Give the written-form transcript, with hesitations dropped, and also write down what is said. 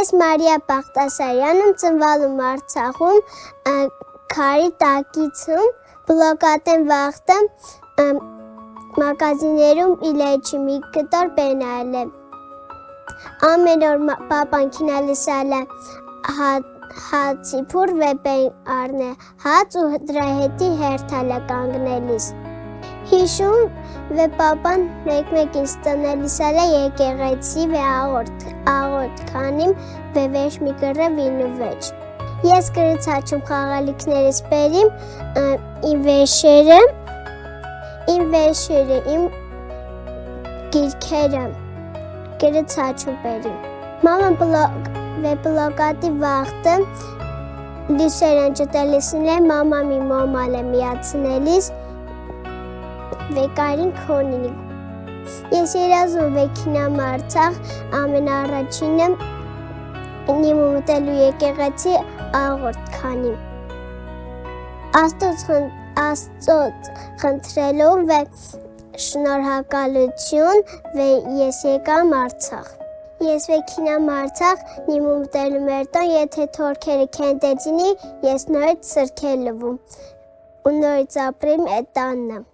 Ես Մարիա Բաղդասարյանը ծնվալում Արցախում, քարի տակիցում, բլոկատեմ վաղտը մագազիներում իլեչի մի կտոր բենայել է։ Ամեն օր պապան քինալիսալ է հացի փուր վեպեն արնե հաց ու դրա հետի հերթալ է կանգնելիս։ Հիշում վե պապան մեկ-մեկ ինձ տնելիսալ է եկեղեցի վե աղորդ քանիմ վե վեշ մի կռը վինու վեճ։ Ես կրծաչում խաղալիքներս բերիմ իմ վեշերը, իմ գիրքերը կրծաչում բերիմ։ Մաման բլոկատի վաղտը լուսերն ճտելիսն է, մամամի մոմալ է միացնելիս վեկարին քոնինի։ Ես երազում վեքինամ Արցախ ամեն առաջինը իմ ուտելու եկեղեցի աղորդ քանիմ։ Աստծոց խնդրելով վե շնորհակալություն վե ես եկամ Արցախ։ Ես վեքինամ Արցախ նիմ ուտելու մերտոն, եթե թորքերը քենտեցինի, ես նորից սրքել լվում ու նորից ապրիմ էտ տաննը։